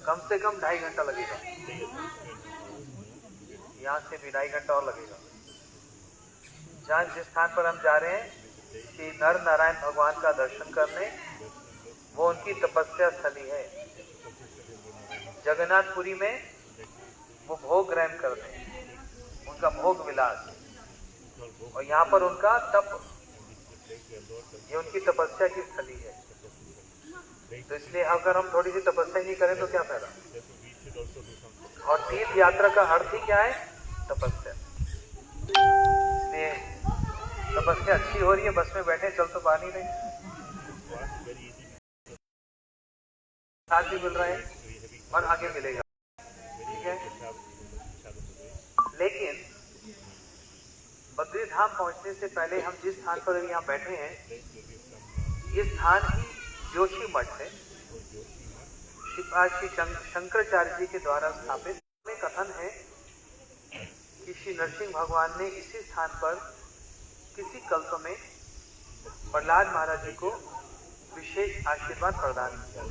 कम से कम 2.5 घंटा लगेगा, यहाँ से भी 2.5 घंटा और लगेगा। जहाँ जिस स्थान पर हम जा रहे हैं श्री नर नारायण भगवान का दर्शन करने, वो उनकी तपस्या स्थली है। जगन्नाथपुरी में वो भोग ग्रहण करते हैं, उनका भोग विलास, और यहाँ पर उनका तप, ये उनकी तपस्या की स्थली है। तो इसलिए अगर हम थोड़ी सी तपस्या नहीं करें तो क्या फायदा। और तीर्थ यात्रा का अर्थ ही क्या है, तपस्या। इसलिए तपस्या अच्छी हो रही है, बस में बैठे चल तो पा नहीं रहे, साथ भी मिल रहा है और आगे मिलेगा, ठीक है। लेकिन बद्री धाम पहुंचने से पहले हम जिस स्थान पर यहाँ बैठे हैं, ये स्थान ही जोशी मठ है, श्री शंकराचार्य जी के द्वारा स्थापित। में कथन है कि श्री नरसिंह भगवान ने इसी स्थान पर किसी कल्प में प्रहलाद महाराज जी को विशेष आशीर्वाद प्रदान किया।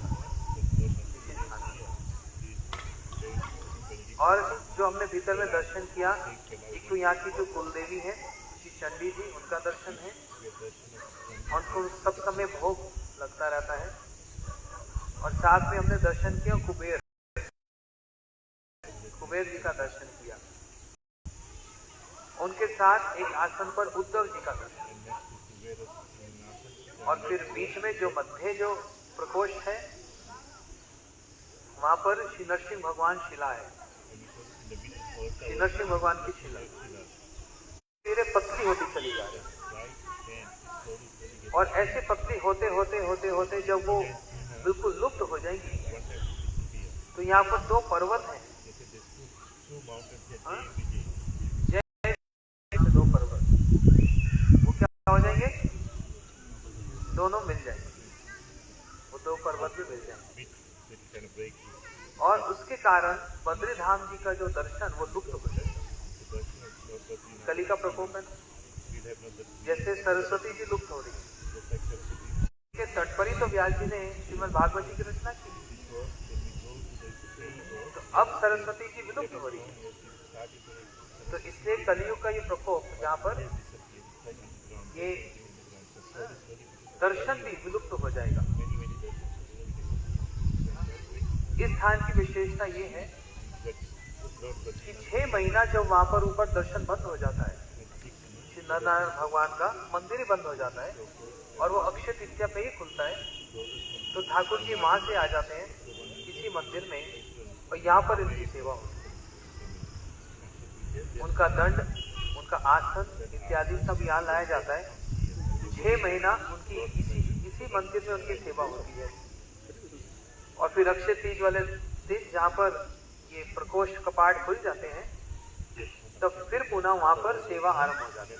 और जो हमने भीतर में दर्शन किया, एक तो यहाँ की जो कुलदेवी है श्री चंडी जी, उनका दर्शन है, उनको सब समय भोग लगता रहता है। और साथ में हमने दर्शन किया कुबेर जी का दर्शन किया, उनके साथ एक आसन पर उद्धव जी का दर्शन, और फिर बीच में जो मध्य जो प्रकोष्ठ है, वहां पर श्री नरसिंह भगवान शिला है, श्री नरसिंह भगवान की शिला धीरे पतली होती चली जा रही, और ऐसे पतली होते होते होते होते जब वो बिल्कुल लुप्त हो जाएंगी, तो यहाँ पर 2 पर्वत हैं, जैसे 2 पर्वत, वो क्या हो जाएंगे, दोनों मिल जाएंगे, वो 2 पर्वत भी मिल जाएंगे। और उसके कारण बद्री धाम जी का जो दर्शन वो लुप्त हो जाएगा। कली का प्रकोप है, जैसे सरस्वती जी लुप्त हो रही है, के तट पर ही तो व्यास जी ने श्रीमद् भागवत जी की रचना की, तो अब सरस्वती जी विलुप्त हो रही है। तो इसलिए कलियुग का ये प्रकोप, जहाँ पर ये दर्शन भी विलुप्त हो जाएगा। इस स्थान की विशेषता ये है कि 6 महीना जब वहां पर ऊपर दर्शन बंद हो जाता है, श्री नारायण भगवान का मंदिर ही बंद हो जाता है, और वो अक्षय तृतीया पे ही खुलता है, तो ठाकुर जी वहां से आ जाते हैं किसी मंदिर में, और यहाँ पर इनकी सेवा होती है, उनका दंड, उनका आसन इत्यादि सब यहाँ लाया जाता है। 6 महीना उनकी इसी मंदिर में उनकी सेवा होती है। और फिर अक्षय तीज वाले दिन जहाँ पर ये प्रकोष्ठ कपाट खुल जाते हैं, तब फिर पुनः वहां पर सेवा आरंभ हो जाती है।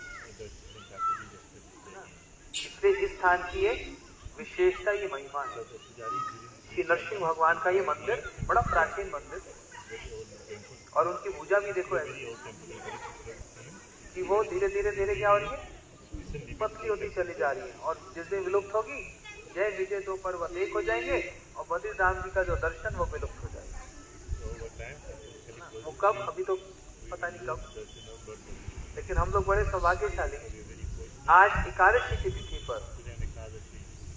इसलिए इस स्थान की एक विशेषता, ये महिमा है। श्री नरसिंह भगवान का ये मंदिर बड़ा प्राचीन मंदिर, और उनकी पूजा भी देखो ऐसी कि वो धीरे धीरे धीरे क्या हो रही है, पतली होती चली जा रही है, और जिस दिन विलुप्त होगी, जय विजय 2 पर्वत एक हो जाएंगे, और बद्री धाम जी का जो दर्शन वो विलुप्त हो जाएगा। वो कब, अभी तो पता नहीं कब, लेकिन हम लोग बड़े सौभाग्यशाली, आज एकादशी की तिथि पर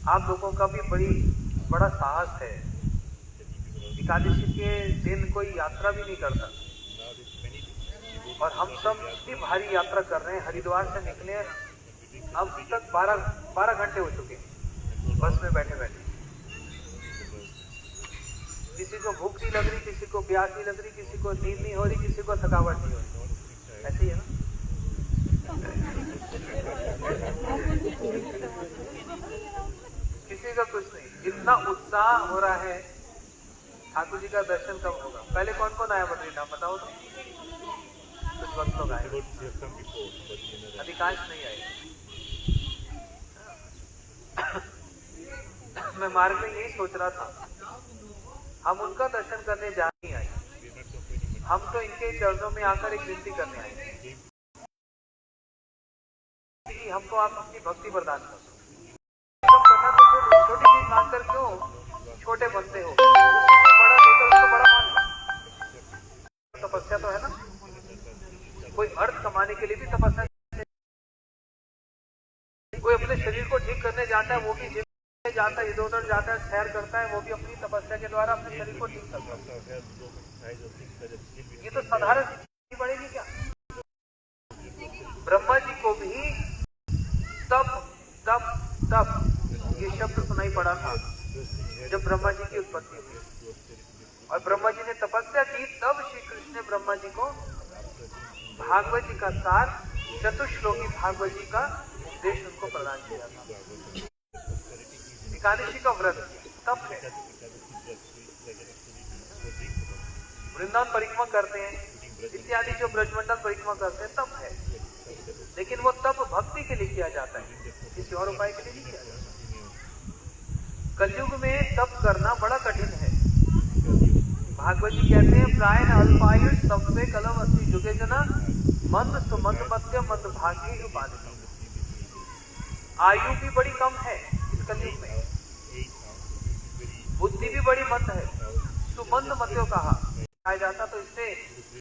आप लोगों का भी बड़ा साहस है। एकादशी के दिन कोई यात्रा भी नहीं करता, और हम सब इतनी भारी यात्रा कर रहे हैं। हरिद्वार से निकले अब तक 12 घंटे हो चुके हैं बस में बैठे बैठे। किसी को भूख नहीं लग रही, किसी को प्यास नहीं लग रही, किसी को नींद नहीं हो रही, किसी को थकावट नहीं हो रही, ऐसे ही है ना। किसी का कुछ नहीं, इतना उत्साह हो रहा है। ठाकुर जी का दर्शन कब होगा? पहले कौन कौन आया बद्रीनाथ बताओ तो? कुछ वक्त लोग आए, अधिकांश नहीं आए। मैं मार्ग में यही सोच रहा था, हम उनका दर्शन करने जा नहीं आए, हम तो इनके चरणों में आकर एक विनती करने आए कि हमको आप अपनी भक्ति प्रदान करो। करना तो फिर छोटी चीज मांगकर क्यों छोटे बनते हो? उसको बड़ा देकर उसको जाता है वो भी जिम में जाता है, इधर उधर जाता है, सैर करता है, वो भी अपनी तपस्या के द्वारा अपने शरीर को ठीक करता है। ये तो साधारण चीज पड़ेगी क्या? ब्रह्मा जी को भी तप तप तप ये शब्द सुनाई पड़ा था जब ब्रह्मा जी की उत्पत्ति हुई, और ब्रह्मा जी ने तपस्या की, तब श्री कृष्ण ने ब्रह्मा जी को भागवत जी का सार, चतुश्लोकी भागवत जी का उपदेश उनको प्रदान किया था। एकादशी का व्रत तप है। वृंदावन परिक्रमा करते हैं इत्यादि, जो ब्रजमंडल परिक्रमा करते हैं, तप है, लेकिन वो तप भक्ति के लिए किया जाता है, किसी और उपाय के लिए नहीं किया जाता। कलयुग में तप करना बड़ा कठिन है। भागवत जी कहते हैं, प्राय अल्पायुष सब्वे कलम अस्ति जुगे जना मंद सुमंद मध्य मंद भाग्य उपाधि। आयु भी बड़ी कम है इस कलयुग में, बुद्धि भी बड़ी मंद है, सुमंद मध्यो कहा जाता, तो इससे